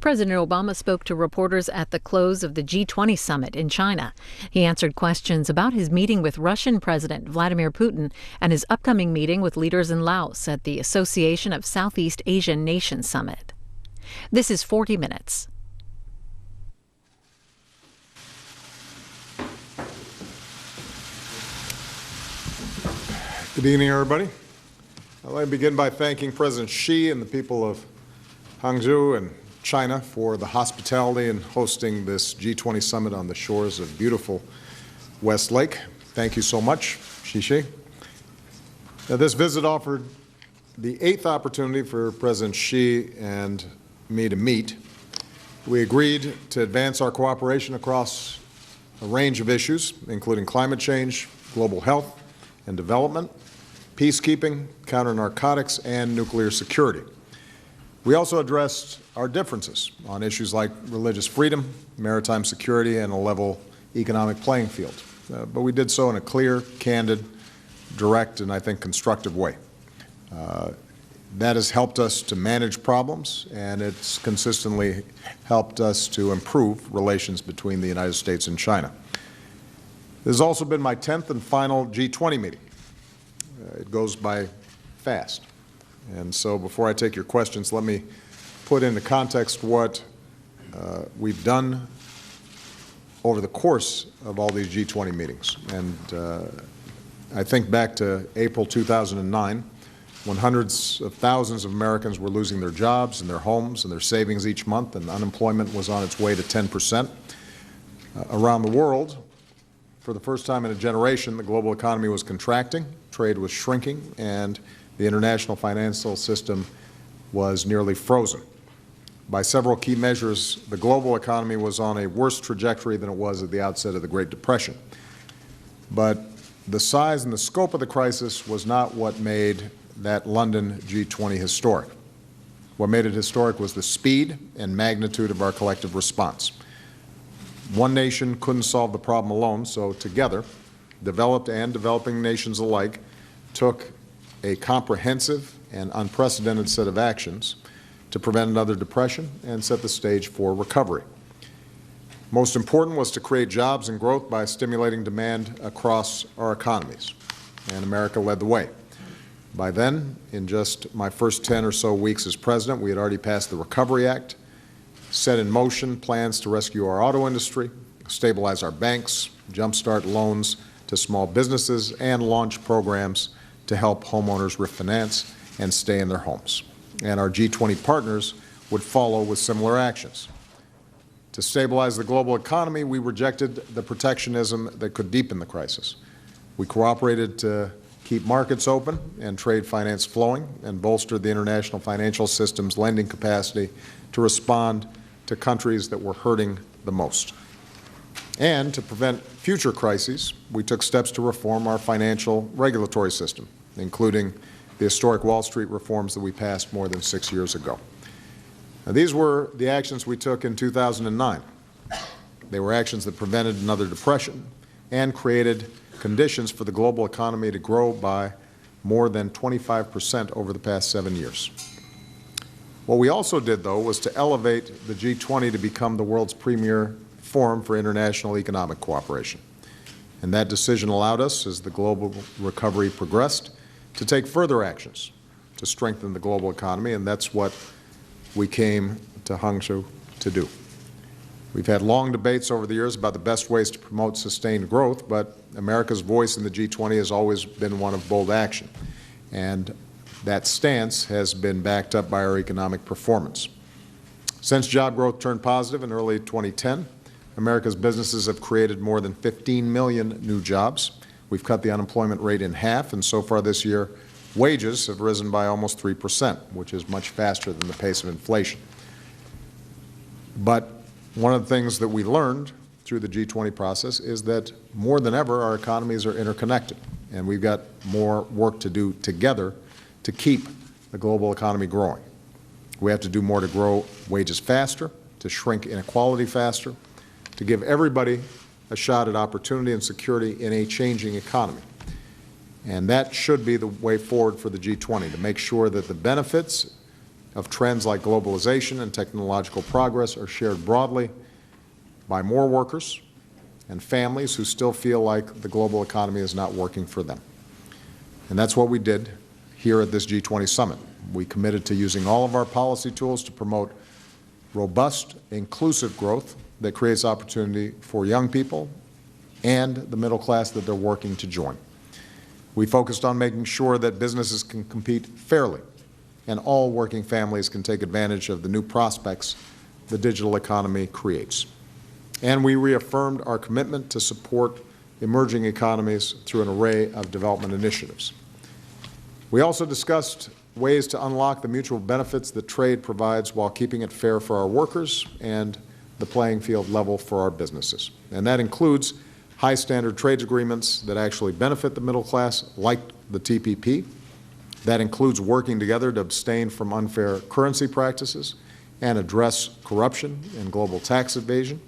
President Obama spoke to reporters at the close of the G20 summit in China. He answered questions about his meeting with Russian President Vladimir Putin and his upcoming meeting with leaders in Laos at the Association of Southeast Asian Nations Summit. This is 40 Minutes. Good evening, everybody. I'd like to begin by thanking President Xi and the people of Hangzhou and China for the hospitality in hosting this G20 summit on the shores of beautiful West Lake. Thank you so much, Xi. Now, this visit offered the 8th opportunity for President Xi and me to meet. We agreed to advance our cooperation across a range of issues, including climate change, global health and development, peacekeeping, counter-narcotics, and nuclear security. We also addressed our differences on issues like religious freedom, maritime security, and a level economic playing field. But we did so in a clear, candid, direct, and I think constructive way. That has helped us to manage problems, and it's consistently helped us to improve relations between the United States and China. This has also been my 10th and final G20 meeting. It goes by fast. And so before I take your questions, let me put into context what we've done over the course of all these G20 meetings. And I think back to April 2009, when hundreds of thousands of Americans were losing their jobs and their homes and their savings each month, and unemployment was on its way to 10%. Around the world, for the first time in a generation, the global economy was contracting, trade was shrinking, and the international financial system was nearly frozen. By several key measures, the global economy was on a worse trajectory than it was at the outset of the Great Depression. But the size and the scope of the crisis was not what made that London G20 historic. What made it historic was the speed and magnitude of our collective response. One nation couldn't solve the problem alone, so together, developed and developing nations alike took a comprehensive and unprecedented set of actions to prevent another depression and set the stage for recovery. Most important was to create jobs and growth by stimulating demand across our economies, and America led the way. By then, in just my first 10 or so weeks as president, we had already passed the Recovery Act, set in motion plans to rescue our auto industry, stabilize our banks, jumpstart loans to small businesses, and launch programs to help homeowners refinance and stay in their homes. And our G20 partners would follow with similar actions. To stabilize the global economy, we rejected the protectionism that could deepen the crisis. We cooperated to keep markets open and trade finance flowing, and bolstered the international financial system's lending capacity to respond to countries that were hurting the most. And to prevent future crises, we took steps to reform our financial regulatory system, including the historic Wall Street reforms that we passed more than 6 years ago. Now, these were the actions we took in 2009. They were actions that prevented another depression and created conditions for the global economy to grow by more than 25% over the past 7 years. What we also did, though, was to elevate the G20 to become the world's premier forum for international economic cooperation. And that decision allowed us, as the global recovery progressed, to take further actions to strengthen the global economy, and that's what we came to Hangzhou to do. We've had long debates over the years about the best ways to promote sustained growth, but America's voice in the G20 has always been one of bold action. And that stance has been backed up by our economic performance. Since job growth turned positive in early 2010, America's businesses have created more than 15 million new jobs. We've cut the unemployment rate in half, and so far this year, wages have risen by almost 3%, which is much faster than the pace of inflation. But one of the things that we learned through the G20 process is that more than ever, our economies are interconnected, and we've got more work to do together to keep the global economy growing. We have to do more to grow wages faster, to shrink inequality faster, to give everybody a shot at opportunity and security in a changing economy. And that should be the way forward for the G20, to make sure that the benefits of trends like globalization and technological progress are shared broadly by more workers and families who still feel like the global economy is not working for them. And that's what we did here at this G20 summit. We committed to using all of our policy tools to promote robust, inclusive growth that creates opportunity for young people and the middle class that they're working to join. We focused on making sure that businesses can compete fairly and all working families can take advantage of the new prospects the digital economy creates. And we reaffirmed our commitment to support emerging economies through an array of development initiatives. We also discussed ways to unlock the mutual benefits that trade provides while keeping it fair for our workers and the playing field level for our businesses. And that includes high standard trade agreements that actually benefit the middle class, like the TPP. That includes working together to abstain from unfair currency practices and address corruption and global tax evasion.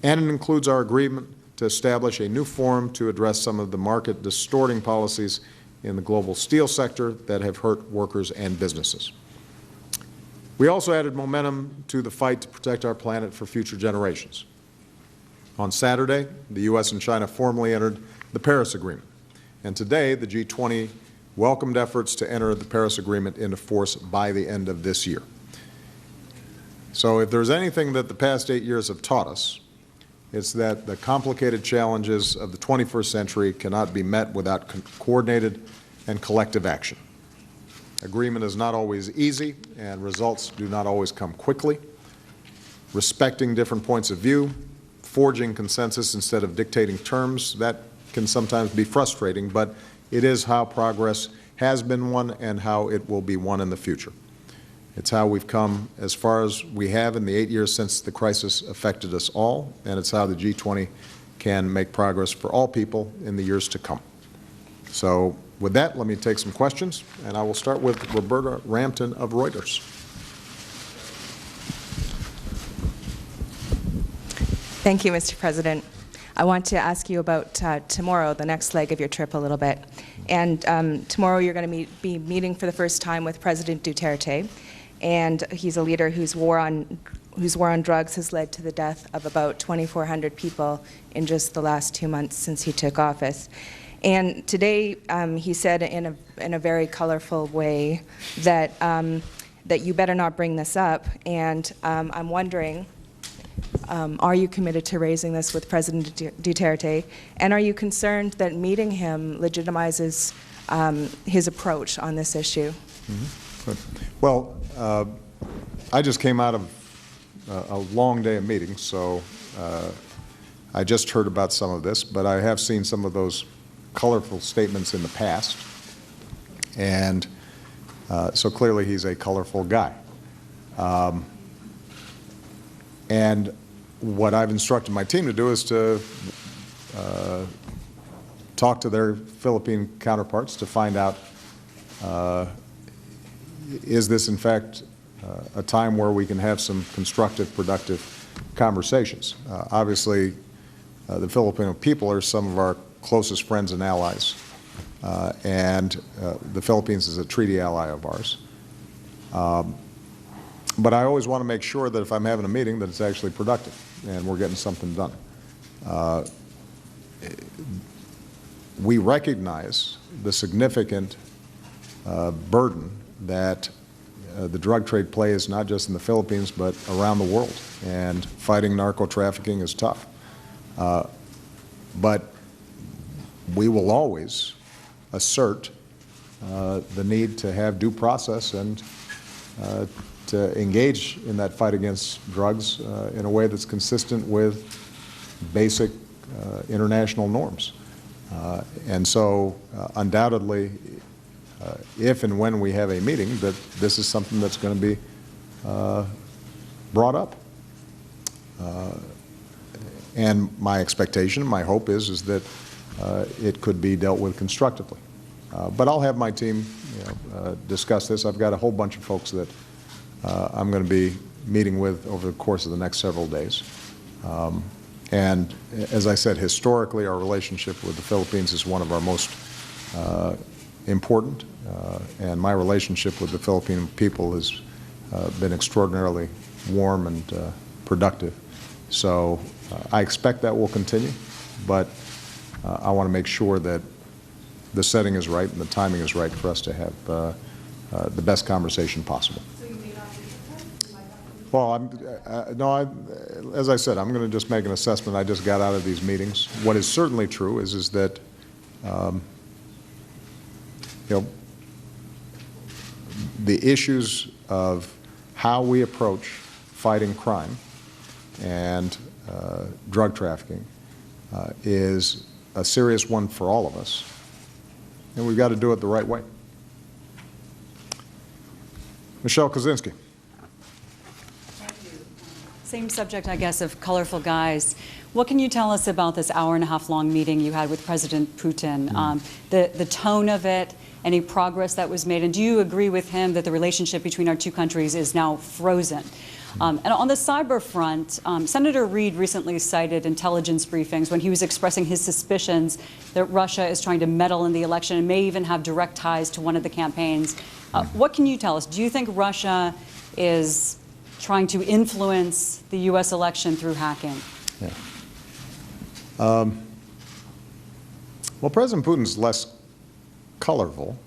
And it includes our agreement to establish a new forum to address some of the market distorting policies in the global steel sector that have hurt workers and businesses. We also added momentum to the fight to protect our planet for future generations. On Saturday, the U.S. and China formally entered the Paris Agreement, and today the G20 welcomed efforts to enter the Paris Agreement into force by the end of this year. So if there's anything that the past 8 years have taught us, it's that the complicated challenges of the 21st century cannot be met without coordinated and collective action. Agreement is not always easy, and results do not always come quickly. Respecting different points of view, forging consensus instead of dictating terms, that can sometimes be frustrating, but it is how progress has been won and how it will be won in the future. It's how we've come as far as we have in the 8 years since the crisis affected us all, and it's how the G20 can make progress for all people in the years to come. So with that, let me take some questions, and I will start with Roberta Rampton of Reuters. Thank you, Mr. President. I want to ask you about tomorrow, the next leg of your trip a little bit. And tomorrow you're going to be meeting for the first time with President Duterte, and he's a leader whose war on drugs has led to the death of about 2,400 people in just the last 2 months since he took office. And today he said in a very colorful way that that you better not bring this up. And I'm wondering, are you committed to raising this with President Duterte? And are you concerned that meeting him legitimizes his approach on this issue? Mm-hmm. Well, I just came out of a long day of meetings, so I just heard about some of this, but I have seen some of those colorful statements in the past, and so clearly he's a colorful guy. And what I've instructed my team to do is to talk to their Philippine counterparts to find out, is this in fact a time where we can have some constructive, productive conversations? Obviously, the Filipino people are some of our closest friends and allies, and the Philippines is a treaty ally of ours. But I always want to make sure that if I'm having a meeting that it's actually productive and we're getting something done. We recognize the significant burden that the drug trade plays not just in the Philippines but around the world, and fighting narco trafficking is tough. But we will always assert the need to have due process and to engage in that fight against drugs in a way that's consistent with basic international norms. And so undoubtedly, if and when we have a meeting, that this is something that's going to be brought up. And my expectation, my hope is that it could be dealt with constructively. But I'll have my team discuss this. I've got a whole bunch of folks that I'm going to be meeting with over the course of the next several days. And as I said, historically, our relationship with the Philippines is one of our most important, and my relationship with the Philippine people been extraordinarily warm and productive. So I expect that will continue, but I want to make sure that the setting is right and the timing is right for us to have the best conversation possible. So you may not be prepared? Well, as I said, I'm going to just make an assessment. I just got out of these meetings. What is certainly true is that the issues of how we approach fighting crime and drug trafficking is a serious one for all of us, and we've got to do it the right way. Michelle Kosinski. Thank you. Same subject, I guess, of colorful guys. What can you tell us about this hour-and-a-half-long meeting you had with President Putin? The tone of it, any progress that was made, and do you agree with him that the relationship between our two countries is now frozen? And on the cyber front, Senator Reid recently cited intelligence briefings when he was expressing his suspicions that Russia is trying to meddle in the election and may even have direct ties to one of the campaigns. What can you tell us? Do you think Russia is trying to influence the U.S. election through hacking? Yeah. Well, President Putin's less colorful,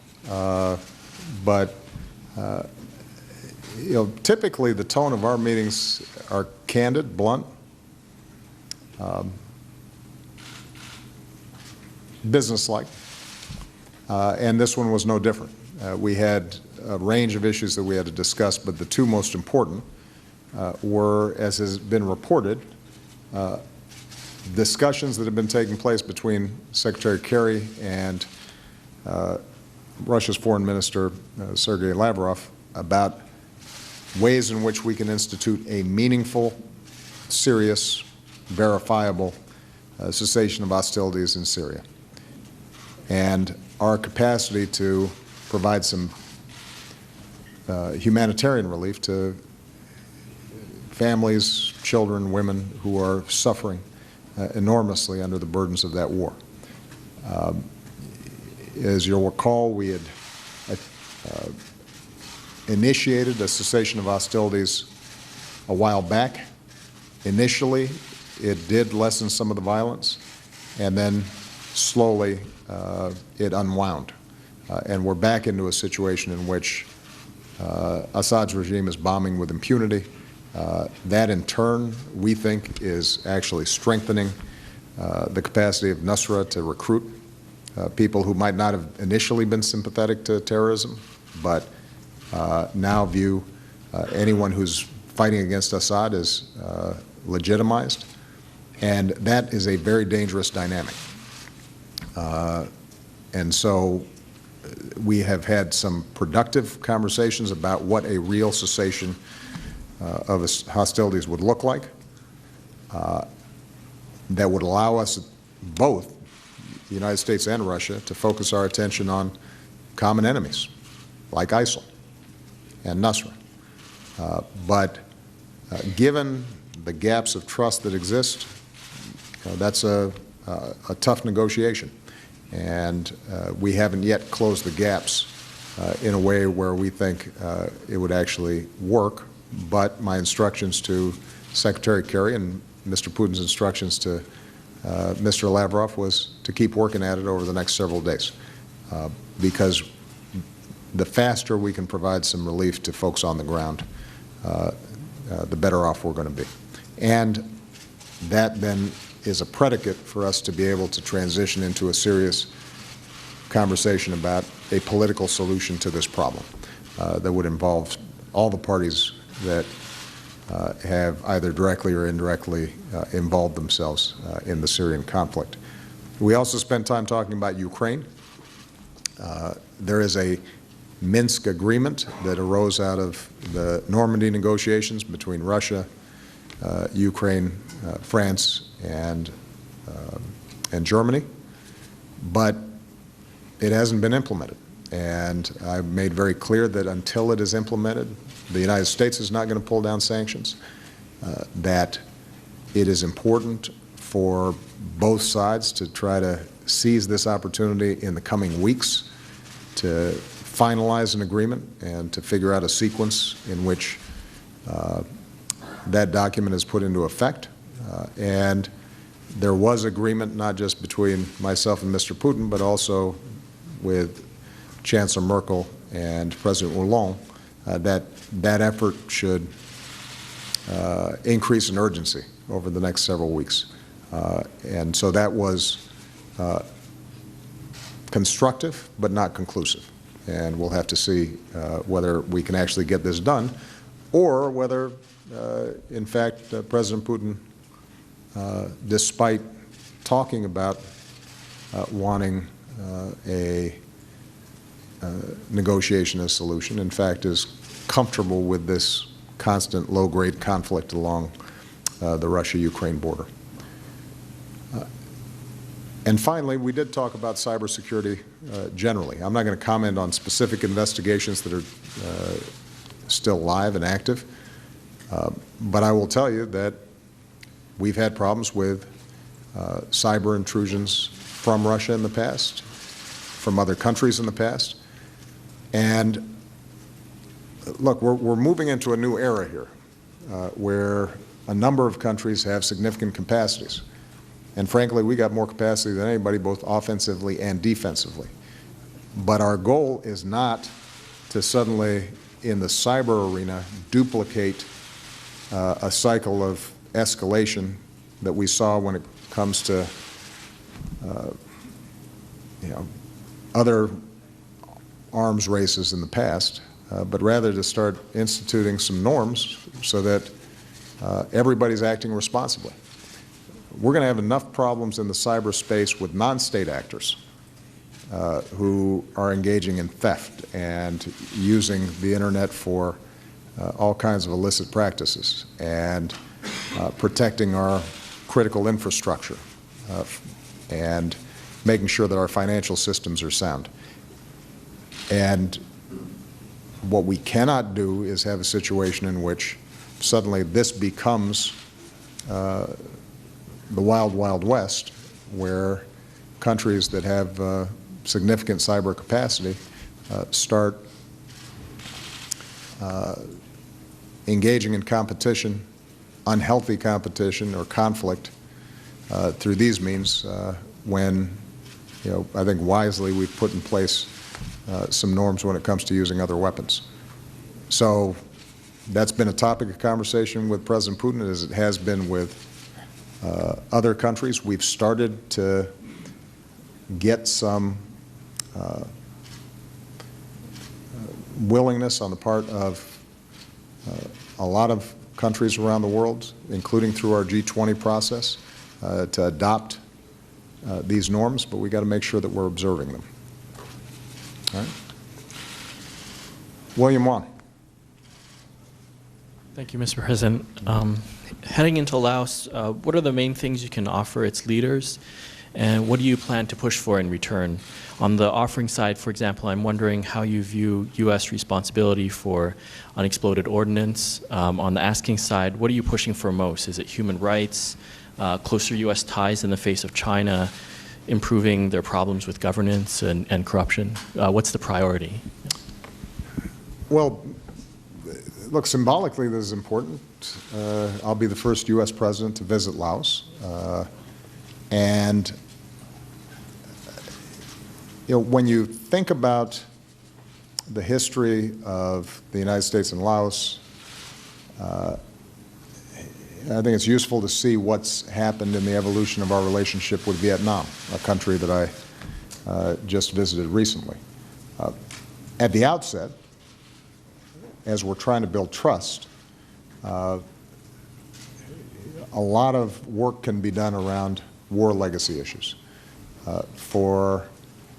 but typically the tone of our meetings are candid, blunt, businesslike, and this one was no different. We had a range of issues that we had to discuss, but the two most important were, as has been reported, discussions that have been taking place between Secretary Kerry and Russia's Foreign Minister, Sergei Lavrov, about ways in which we can institute a meaningful, serious, verifiable cessation of hostilities in Syria. And our capacity to provide some humanitarian relief to families, children, women who are suffering enormously under the burdens of that war. As you'll recall, we had initiated a cessation of hostilities a while back. Initially, it did lessen some of the violence, and then slowly it unwound. And we're back into a situation in which Assad's regime is bombing with impunity. That, in turn, we think is actually strengthening the capacity of Nusra to recruit people who might not have initially been sympathetic to terrorism, but now view anyone who's fighting against Assad as legitimized. And that is a very dangerous dynamic. And so we have had some productive conversations about what a real cessation of hostilities would look like that would allow us both, the United States and Russia, to focus our attention on common enemies like ISIL and Nusra. But given the gaps of trust that exist, that's a tough negotiation. And we haven't yet closed the gaps in a way where we think it would actually work. But my instructions to Secretary Kerry and Mr. Putin's instructions to Mr. Lavrov was to keep working at it over the next several days, because the faster we can provide some relief to folks on the ground, the better off we're going to be. And that then is a predicate for us to be able to transition into a serious conversation about a political solution to this problem that would involve all the parties that have either directly or indirectly involved themselves in the Syrian conflict. We also spent time talking about Ukraine. There is a Minsk agreement that arose out of the Normandy negotiations between Russia, Ukraine, France, and Germany, but it hasn't been implemented. And I've made very clear that until it is implemented, the United States is not going to pull down sanctions, that it is important for both sides to try to seize this opportunity in the coming weeks to finalize an agreement and to figure out a sequence in which that document is put into effect. And there was agreement not just between myself and Mr. Putin, but also with Chancellor Merkel and President Hollande that that effort should increase in urgency over the next several weeks. And so that was constructive but not conclusive. And we'll have to see whether we can actually get this done or whether, in fact, President Putin, despite talking about wanting a negotiation as a solution, in fact, is comfortable with this constant low-grade conflict along the Russia-Ukraine border. And finally, we did talk about cybersecurity generally. I'm not going to comment on specific investigations that are still live and active, but I will tell you that we've had problems with cyber intrusions from Russia in the past, from other countries in the past. And look, we're moving into a new era here where a number of countries have significant capacities. And frankly, we got more capacity than anybody, both offensively and defensively. But our goal is not to suddenly, in the cyber arena, duplicate a cycle of escalation that we saw when it comes to other arms races in the past, but rather to start instituting some norms so that everybody's acting responsibly. We're going to have enough problems in the cyberspace with non-state actors who are engaging in theft and using the internet for all kinds of illicit practices and protecting our critical infrastructure and making sure that our financial systems are sound. And what we cannot do is have a situation in which suddenly this becomes the wild, wild west, where countries that have significant cyber capacity start engaging in competition, unhealthy competition or conflict through these means when, I think wisely we've put in place some norms when it comes to using other weapons. So that's been a topic of conversation with President Putin, as it has been with other countries. We've started to get some willingness on the part of a lot of countries around the world, including through our G20 process, to adopt these norms, but we've got to make sure that we're observing them. All right. William Wong. Thank you, Mr. President. Heading into Laos, what are the main things you can offer its leaders, and what do you plan to push for in return? On the offering side, for example, I'm wondering how you view U.S. responsibility for unexploded ordnance. On the asking side, what are you pushing for most? Is it human rights, closer U.S. ties in the face of China, improving their problems with governance and corruption? What's the priority? Well, look, symbolically this is important. I'll be the first U.S. president to visit Laos. And when you think about the history of the United States and Laos, I think it's useful to see what's happened in the evolution of our relationship with Vietnam, a country that I just visited recently. At the outset, as we're trying to build trust, a lot of work can be done around war legacy issues. For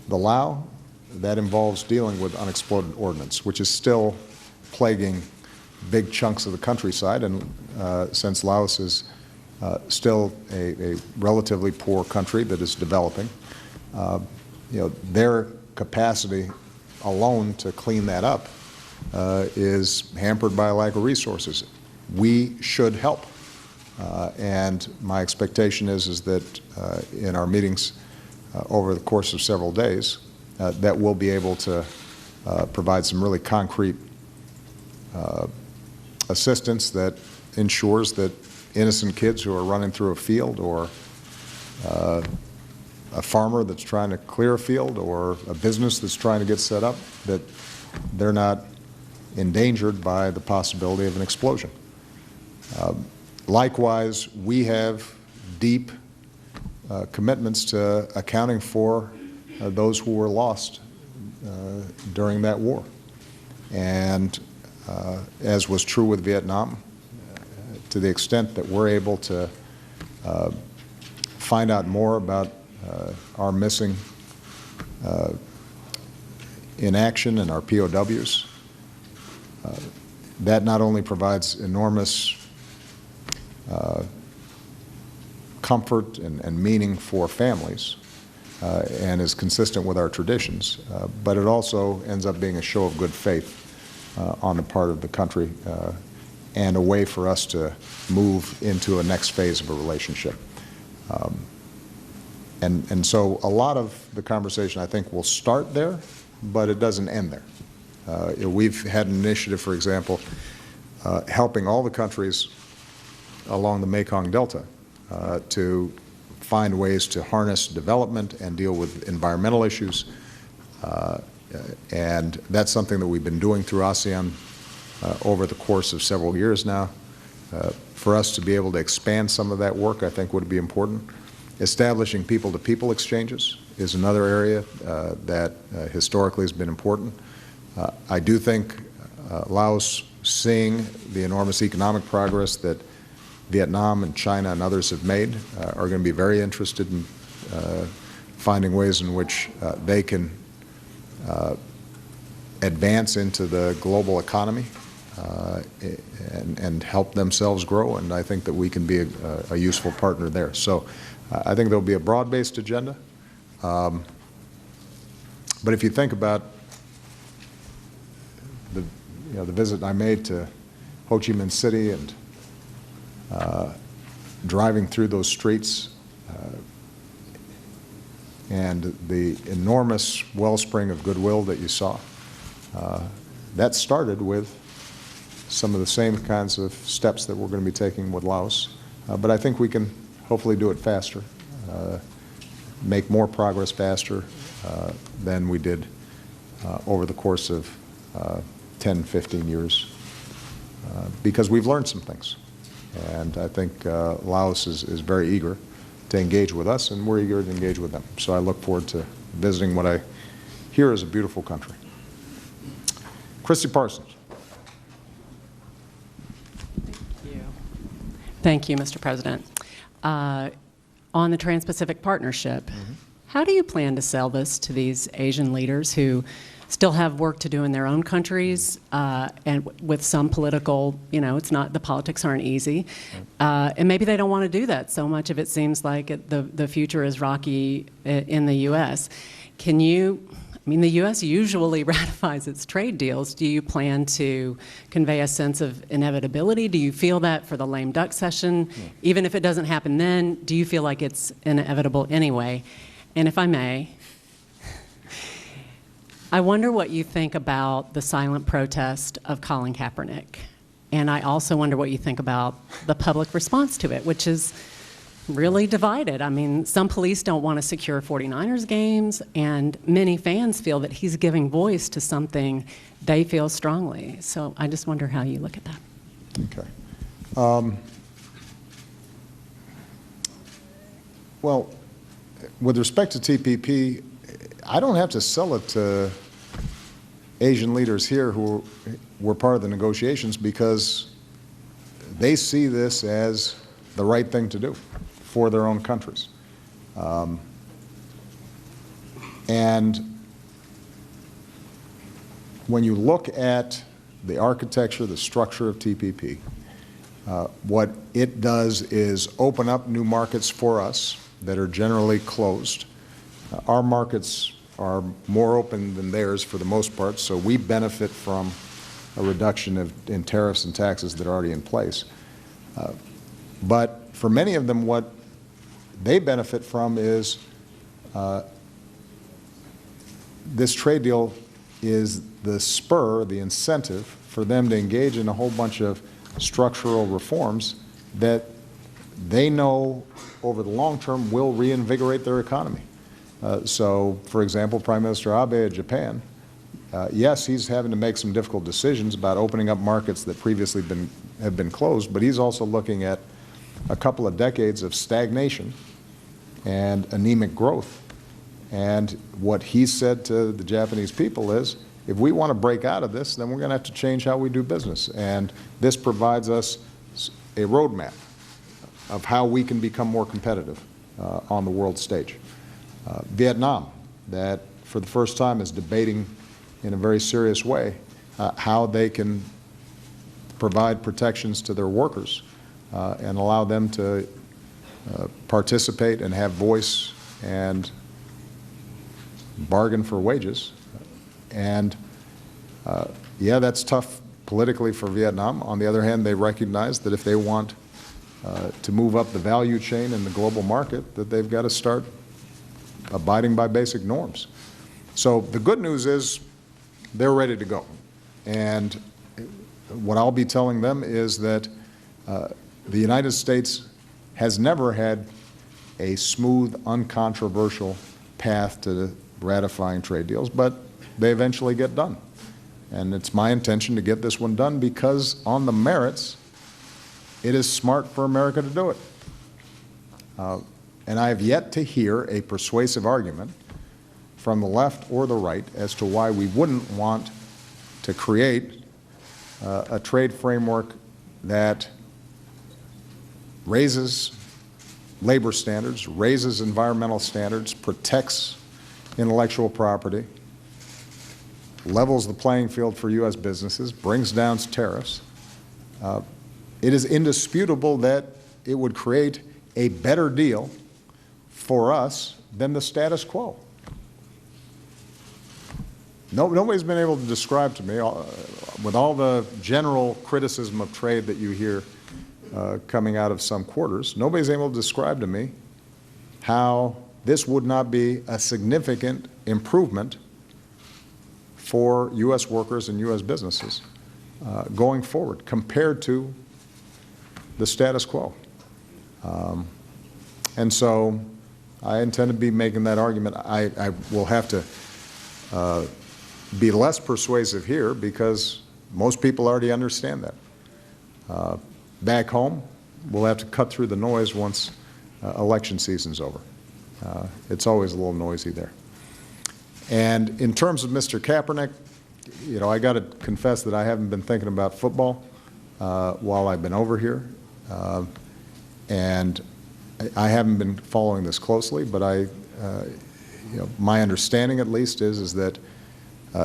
the Lao, that involves dealing with unexploded ordnance, which is still plaguing big chunks of the countryside, and since Laos is still a relatively poor country that is developing, their capacity alone to clean that up is hampered by a lack of resources. We should help. And my expectation is that in our meetings over the course of several days, that we'll be able to provide some really concrete assistance that ensures that innocent kids who are running through a field, or a farmer that's trying to clear a field, or a business that's trying to get set up, that they're not endangered by the possibility of an explosion. Likewise, we have deep commitments to accounting for those who were lost during that war. And as was true with Vietnam, to the extent that we're able to find out more about our missing in action and our POWs, that not only provides enormous comfort and meaning for families and is consistent with our traditions, but it also ends up being a show of good faith on the part of the country and a way for us to move into a next phase of a relationship. And so a lot of the conversation, I think, will start there, but it doesn't end there. We've had an initiative, for example, helping all the countries along the Mekong Delta to find ways to harness development and deal with environmental issues. And that's something that we've been doing through ASEAN over the course of several years now. For us to be able to expand some of that work, I think, would be important. Establishing people-to-people exchanges is another area that historically has been important. I do think Laos, seeing the enormous economic progress that Vietnam and China and others have made, are going to be very interested in finding ways in which they can advance into the global economy and help themselves grow, and I think that we can be a useful partner there. So I think there will be a broad-based agenda. But if you think about the visit I made to Ho Chi Minh City and driving through those streets and the enormous wellspring of goodwill that you saw, that started with some of the same kinds of steps that we're going to be taking with Laos. But I think we can hopefully do it faster, make more progress faster than we did over the course of 10, 15 years, because we've learned some things. And I think Laos is very eager to engage with us, and we're eager to engage with them. So I look forward to visiting what I hear is a beautiful country. Christy Parsons. Thank you, Mr. President. On the Trans-Pacific Partnership, how do you plan to sell this to these Asian leaders who still have work to do in their own countries, and with some political, it's not, the politics aren't easy, and maybe they don't want to do that. So much of it seems like the future is rocky in the U.S. The U.S. usually ratifies its trade deals. Do you plan to convey a sense of inevitability? Do you feel that for the lame duck session? Even if it doesn't happen then, do you feel like it's inevitable anyway? And if I may, I wonder what you think about the silent protest of Colin Kaepernick. And I also wonder what you think about the public response to it, which is really divided. I mean, some police don't want to secure 49ers games, and many fans feel that he's giving voice to something they feel strongly. So I just wonder how you look at that. Okay. Well, with respect to TPP, I don't have to sell it to Asian leaders here who were part of the negotiations, because they see this as the right thing to do for their own countries. And when you look at the architecture, the structure of TPP, what it does is open up new markets for us that are generally closed. Our markets are more open than theirs for the most part, so we benefit from a reduction in tariffs and taxes that are already in place. But for many of them, what they benefit from is this trade deal is the spur, the incentive for them to engage in a whole bunch of structural reforms that they know over the long term will reinvigorate their economy. So, for example, Prime Minister Abe of Japan, yes, he's having to make some difficult decisions about opening up markets that previously have been closed, but he's also looking at a couple of decades of stagnation and anemic growth. And what he said to the Japanese people is, if we want to break out of this, then we're going to have to change how we do business. And this provides us a roadmap of how we can become more competitive on the world stage. Vietnam, that for the first time is debating in a very serious way how they can provide protections to their workers and allow them to participate and have voice and bargain for wages. And yeah, that's tough politically for Vietnam. On the other hand, they recognize that if they want to move up the value chain in the global market, that they've got to start abiding by basic norms. So the good news is they're ready to go. And what I'll be telling them is that the United States has never had a smooth, uncontroversial path to ratifying trade deals, but they eventually get done. And it's my intention to get this one done because on the merits, it is smart for America to do it. And I have yet to hear a persuasive argument from the left or the right as to why we wouldn't want to create a trade framework that raises labor standards, raises environmental standards, protects intellectual property, levels the playing field for U.S. businesses, brings down tariffs. It is indisputable that it would create a better deal for us than the status quo. Nobody's been able to describe to me, with all the general criticism of trade that you hear coming out of some quarters, nobody's able to describe to me how this would not be a significant improvement for U.S. workers and U.S. businesses going forward compared to the status quo. And so I intend to be making that argument. I will have to be less persuasive here because most people already understand that. Back home, we'll have to cut through the noise once election season's over. It's always a little noisy there. And in terms of Mr. Kaepernick, you know, I got to confess that I haven't been thinking about football while I've been over here. And I haven't been following this closely, but you know, my understanding at least is that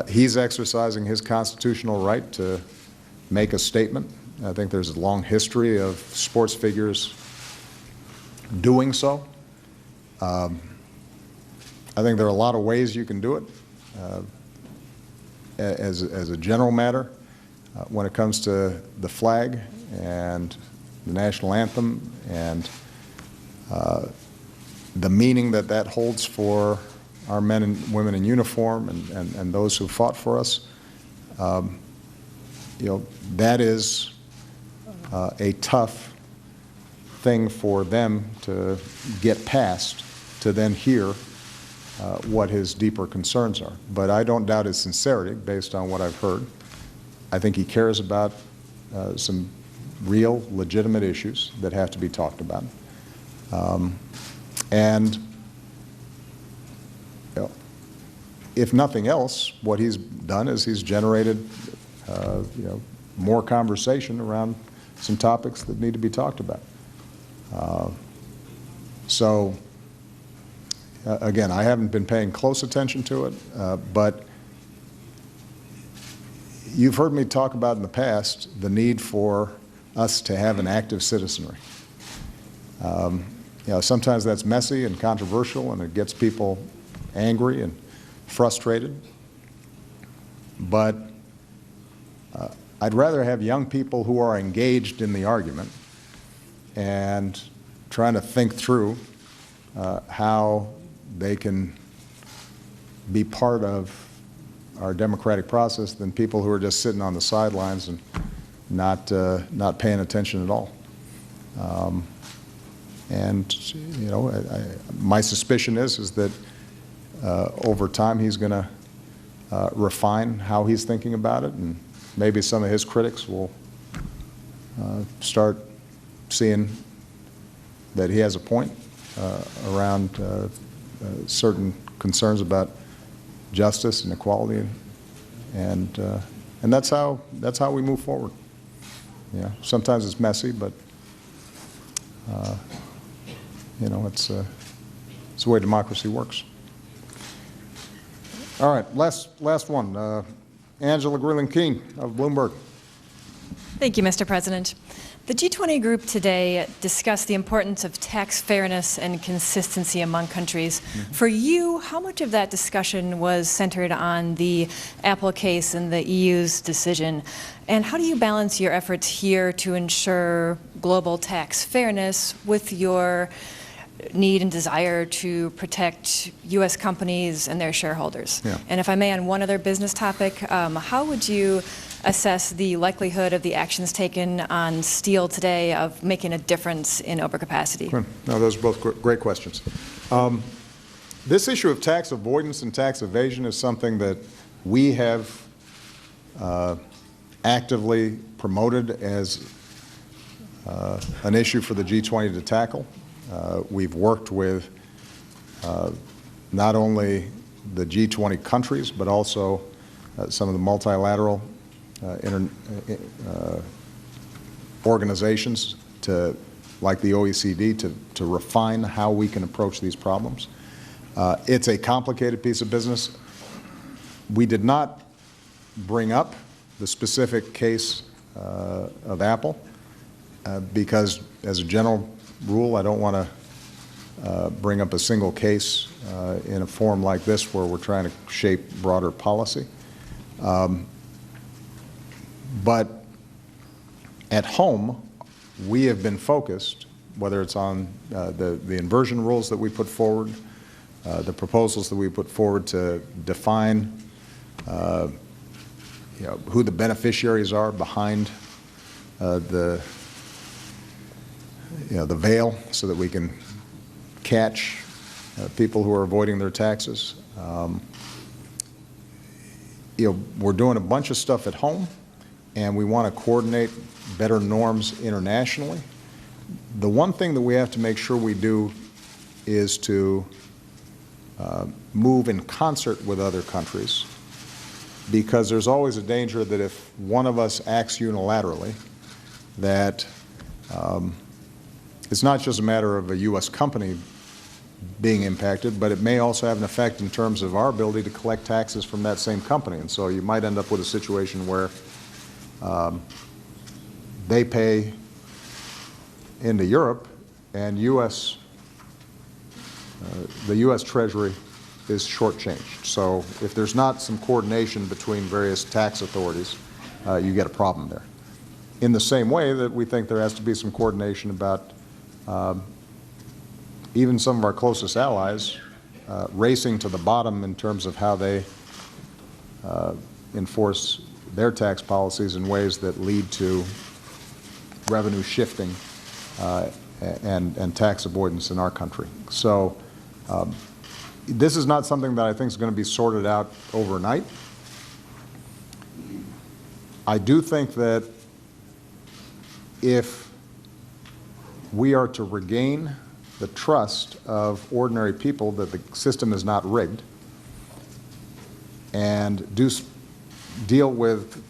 he's exercising his constitutional right to make a statement. I think there's a long history of sports figures doing so. I think there are a lot of ways you can do it. As a general matter, when it comes to the flag and the national anthem and the meaning that that holds for our men and women in uniform and those who fought for us, you know, that is a tough thing for them to get past, to then hear what his deeper concerns are. But I don't doubt his sincerity based on what I've heard. I think he cares about some real, legitimate issues that have to be talked about. And you know, if nothing else, what he's done is he's generated you know, more conversation around some topics that need to be talked about. So again, I haven't been paying close attention to it, but you've heard me talk about in the past the need for us to have an active citizenry. You know, sometimes that's messy and controversial and it gets people angry and frustrated, but I'd rather have young people who are engaged in the argument and trying to think through how they can be part of our democratic process than people who are just sitting on the sidelines and not paying attention at all. And you know, my suspicion is that over time he's going to refine how he's thinking about it, and maybe some of his critics will start seeing that he has a point around certain concerns about justice and equality, and that's how we move forward. Yeah, sometimes it's messy, but you know, it's the way democracy works. All right, last one. Angela Greeling-Keene of Bloomberg. Thank you, Mr. President. The G20 group today discussed the importance of tax fairness and consistency among countries. Mm-hmm. For you, how much of that discussion was centered on the Apple case and the EU's decision? And how do you balance your efforts here to ensure global tax fairness with your need and desire to protect U.S. companies and their shareholders? Yeah. And if I may, on one other business topic, how would you assess the likelihood of the actions taken on steel today of making a difference in overcapacity? No, those are both great questions. This issue of tax avoidance and tax evasion is something that we have actively promoted as an issue for the G20 to tackle. We've worked with not only the G20 countries, but also some of the multilateral organizations, like the OECD, to refine how we can approach these problems. It's a complicated piece of business. We did not bring up the specific case of Apple because, as a general rule, I don't want to bring up a single case in a forum like this where we're trying to shape broader policy. But at home, we have been focused, whether it's on the inversion rules that we put forward, the proposals that we put forward to define who the beneficiaries are behind the veil, so that we can catch people who are avoiding their taxes. We're doing a bunch of stuff at home, and we want to coordinate better norms internationally. The one thing that we have to make sure we do is to move in concert with other countries, because there's always a danger that if one of us acts unilaterally, that it's not just a matter of a U.S. company being impacted, but it may also have an effect in terms of our ability to collect taxes from that same company. And so you might end up with a situation where they pay into Europe, and the U.S. Treasury is shortchanged. So if there's not some coordination between various tax authorities, you get a problem there. In the same way that we think there has to be some coordination about even some of our closest allies racing to the bottom in terms of how they enforce their tax policies in ways that lead to revenue shifting and tax avoidance in our country. So this is not something that I think is going to be sorted out overnight. I do think that if we are to regain the trust of ordinary people that the system is not rigged, and deal with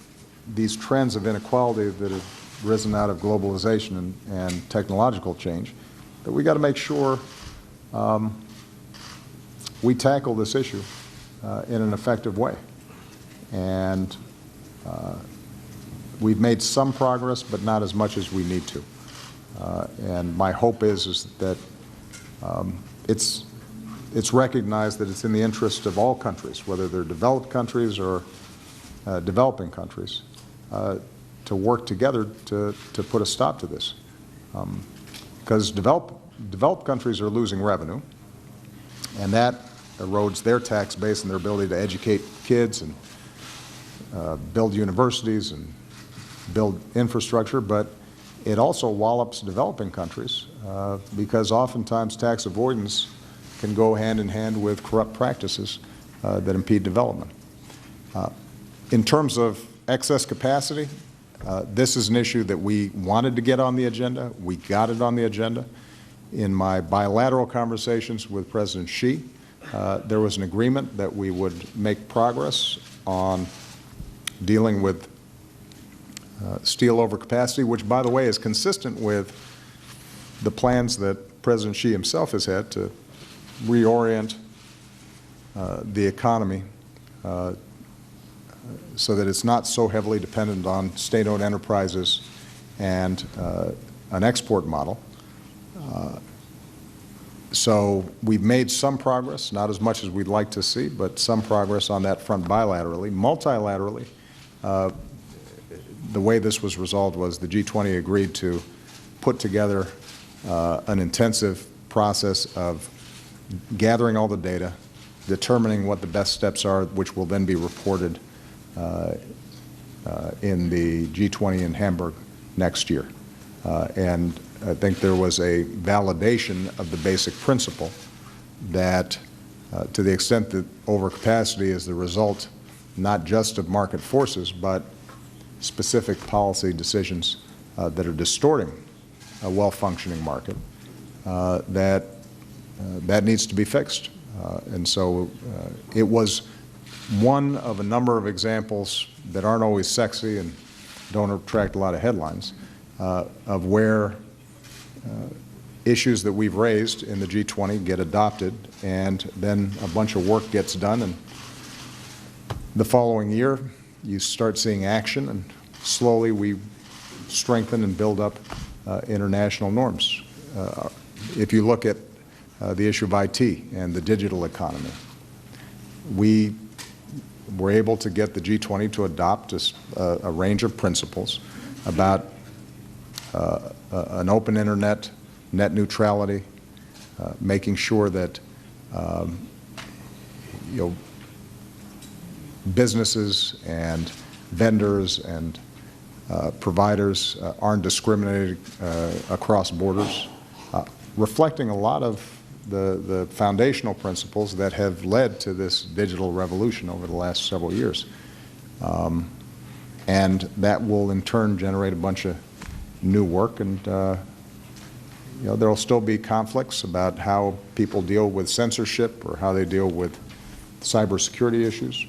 these trends of inequality that have risen out of globalization and technological change, that we got to make sure we tackle this issue in an effective way. And we've made some progress, but not as much as we need to. And my hope is that it's recognized that it's in the interest of all countries, whether they're developed countries or developing countries, to work together to put a stop to this. Because developed countries are losing revenue, and that erodes their tax base and their ability to educate kids and build universities and build infrastructure, but it also wallops developing countries because oftentimes tax avoidance can go hand in hand with corrupt practices that impede development. In terms of excess capacity, this is an issue that we wanted to get on the agenda. We got it on the agenda. In my bilateral conversations with President Xi, there was an agreement that we would make progress on dealing with steel overcapacity, which, by the way, is consistent with the plans that President Xi himself has had to reorient the economy so that it's not so heavily dependent on state-owned enterprises and an export model. So we've made some progress, not as much as we'd like to see, but some progress on that front bilaterally. Multilaterally, the way this was resolved was the G20 agreed to put together an intensive process of gathering all the data, determining what the best steps are, which will then be reported in the G20 in Hamburg next year. And I think there was a validation of the basic principle that to the extent that overcapacity is the result not just of market forces, but specific policy decisions that are distorting a well-functioning market, that needs to be fixed. And so it was one of a number of examples that aren't always sexy and don't attract a lot of headlines of where issues that we've raised in the G20 get adopted, and then a bunch of work gets done, and the following year you start seeing action, and slowly we strengthen and build up international norms. If you look at the issue of IT and the digital economy, we were able to get the G20 to adopt a range of principles about an open internet, net neutrality, making sure that businesses and vendors and providers aren't discriminated across borders, reflecting a lot of the foundational principles that have led to this digital revolution over the last several years. And that will in turn generate a bunch of new work, and there will still be conflicts about how people deal with censorship or how they deal with cybersecurity issues.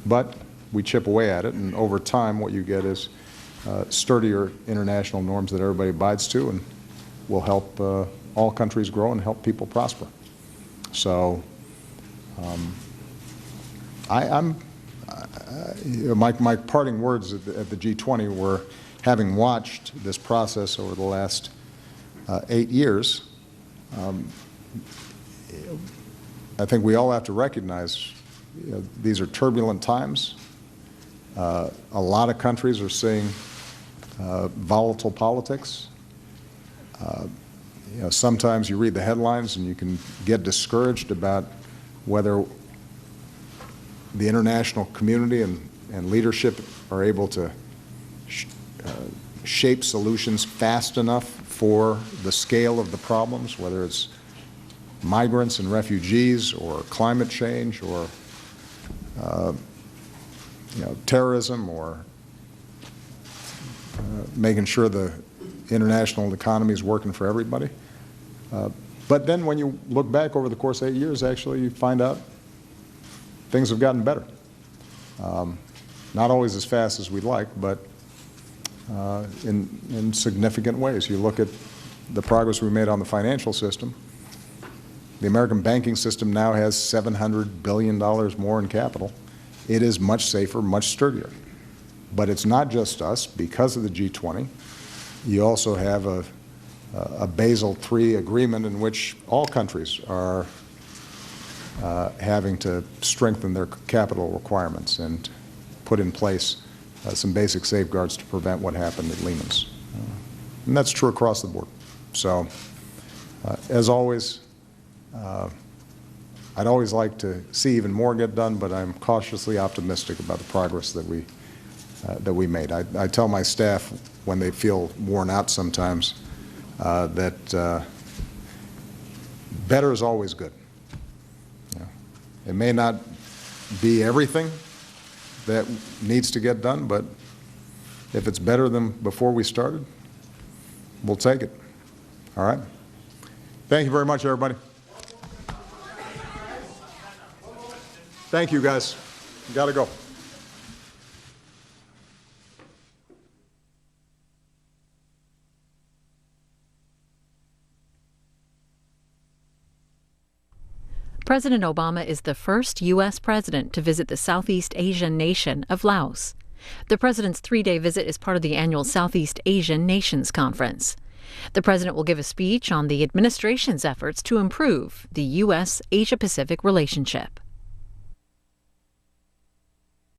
But we chip away at it, and over time what you get is sturdier international norms that everybody abides to, and will help all countries grow and help people prosper. So my parting words at the G20 were, having watched this process over the last 8 years, I think we all have to recognize these are turbulent times. A lot of countries are seeing volatile politics. Sometimes you read the headlines and you can get discouraged about whether the international community and leadership are able to shape solutions fast enough for the scale of the problems, whether it's migrants and refugees or climate change or terrorism or making sure the international economy is working for everybody. But then when you look back over the course of 8 years, actually you find out things have gotten better. Not always as fast as we'd like, but in significant ways. You look at the progress we made on the financial system. The American banking system now has $700 billion more in capital. It is much safer, much sturdier. But it's not just us. Because of the G20, you also have a Basel III agreement in which all countries are having to strengthen their capital requirements and put in place some basic safeguards to prevent what happened at Lehman's. And that's true across the board. So, as always, I'd always like to see even more get done, but I'm cautiously optimistic about the progress that we made. I tell my staff when they feel worn out sometimes that better is always good. You know, it may not be everything that needs to get done, but if it's better than before we started, we'll take it. All right? Thank you very much, everybody. Thank you, guys. Got to go. President Obama is the first U.S. president to visit the Southeast Asian nation of Laos. The president's 3-day visit is part of the annual Southeast Asian Nations Conference. The president will give a speech on the administration's efforts to improve the U.S.-Asia-Pacific relationship.